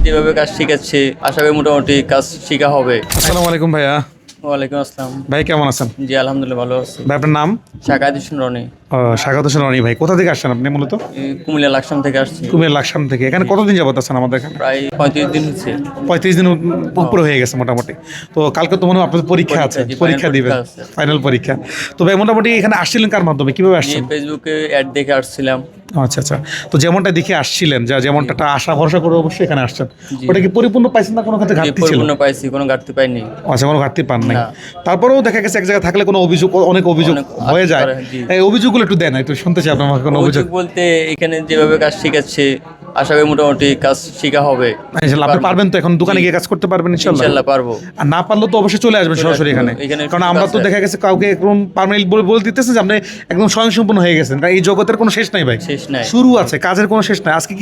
যেভাবে কাজ শিখাচ্ছে আশা করি মোটামুটি কাজ শেখা হবে। আসসালামু আলাইকুম ভাইয়া। ওয়ালাইকুম আসসালাম। ভাই কেমন আছেন? জি আলহামদুলিল্লাহ ভালো আছি। ভাই আপনার নাম? শাকাত হোসেন রনি। স্বাগত হোসেন রনি ভাই। কোথা থেকে আসছেন আপনি মূলত? কুমিল্লা লাকসাম থেকে আসছি। কুমিল্লা লাকসাম থেকে। এখানে কতদিন যাবত আছেন আমাদের এখানে? প্রায় 35 দিন হচ্ছে। 35 দিন উপরে হয়ে গেছে মোটামুটি। তো কালকে তো মনে হয় আপনাদের পরীক্ষা আছে, জি, পরীক্ষা final দিবেন, পরীক্ষা আছে। ফাইনাল পরীক্ষা। তো ভাই মোটামুটি এখানে আসছিলেন কার মাধ্যমে, কিভাবে জি আসছেন? ফেসবুকে অ্যাড দেখে আসছিলাম। আচ্ছা আচ্ছা। তো যেমনটা দেখে আসছিলেন, যেমনটা একটা আশা ভরসা করে অবশ্যই এখানে আসছেন, জি। ওটা কি পরিপূর্ণ পাইছেন না কোনো ক্ষেত্রে যে ঘাটতি ছিল? পরিপূর্ণ পাইছি, কোনো ঘাটতি পাইনি। আচ্ছা, কোনো ঘাটতি পান নাই। না। তারপরেও দেখা গেছে এক জায়গায় থাকলে কোনো অভিযোগ, অনেক অভিযোগ অনেক হয়ে যায়। করে, জি। এই অভিযোগগুলো একটু দেন, একটু শুনতে চাই আপনার মুখে কোনো অভিযোগ। অভিযোগ বলতে এখানে যেভাবে কাজ শিখাচ্ছে আশা করি মোটামুটি কাজ শেখা হবে। ইনশাল্লাহ আপনি পারবেন তো, এখন দোকানে গিয়ে কাজ করতে পারবেন ইনশাল্লাহ? ইনশাল্লাহ পারবো। আর না পারলেও তো অবশ্যই চলে আসবেন সরাসরি আসবো। এখানে। এখানে কারণ সুযোগ আমরা তো আছে। দেখা গেছে কাউকে একদম পার্মানেন্ট বলে দিতেছে যে আপনি একদম স্বয়ংসম্পূর্ণ হয়ে গেছেন, কারণ এই জগতের কোনো শেষ নাই ভাই, শেষ নাই। শুরু আছে, কাজের কোনো শেষ নাই। আজকে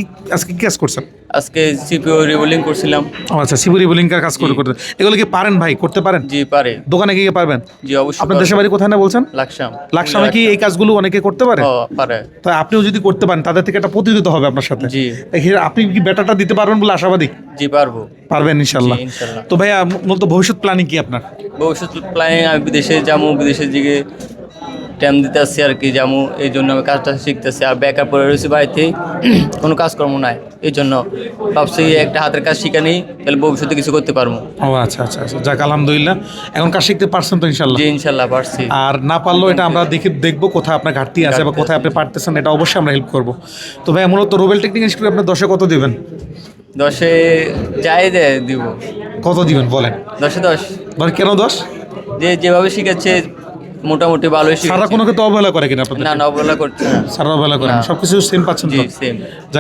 কি কাজ করছেন? আজকে সিপিও রিবোলিং করছিলাম। আচ্ছা, সিবুরি বোলিংকার কাজ করতে এগুলো কি পারেন ভাই, করতে পারেন? জি পারে। দোকানে গিয়ে পারবেন? জি অবশ্যই আপনার পারবো। দেশের বাড়ি কোথায় না বলছেন? লাকসাম। লাকসামে কি এই কাজগুলো অনেকে করতে পারে? পারে। তাই আপনিও যদি করতে পারেন তাদের থেকে একটা প্রতিযোগিতা হবে আপনার সাথে। জি। আপনি কি বেটারটা দিতে পারবেন বলে আশাবাদী? জি পারবো। পারবেন ইনশাল্লাহ। জি, ইনশাল্লাহ। তো ভাইয়া মূলত ভবিষ্যৎ প্ল্যানিং কি আপনার? ভবিষ্যৎ প্ল্যানিং আমি বিদেশে যাবো, বিদেশের দিকে টাইম দিতে আসছি আর কি যাবো, এই জন্য আমি কাজটা শিখতেছি। আর বেকার পড়ে রয়েছি বাড়িতে, কোনো কাজকর্ম নাই, এই জন্য ভাবছি একটা হাতের কাজ শিখে নিই, তাহলে ভবিষ্যতে কিছু করতে পারবো। ও আচ্ছা আচ্ছা আচ্ছা, যাক আলহামদুলিল্লাহ। এখন কাজ শিখতে পারছেন তো ইনশাল্লাহ? জি ইনশাল্লাহ পারছি। আর না পারলেও এটা আমরা দেখবো কোথায় আপনার ঘাটতি আছে বা কোথায় আপনি পারতেছেন, এটা অবশ্যই আমরা হেল্প করবো। তো ভাই মূলত রোবেল টেকনিক ইনস্টিটিউট আপনার 10-এ কত দিবেন? 10-এ যাই দিব। কত দিবেন বলেন? 10-এ 10। কেন 10? যেভাবে শিখাচ্ছে মোটামুটি ভালোই সারা শিখাচ্ছে। কোনো ক্ষেত্রে অবহেলা করে কিনা আপনাদের? না অবহেলা করছে না। সারা অবহেলা করেন, না। সবকিছু সেম পাচ্ছেন জি তো? সেম। যাক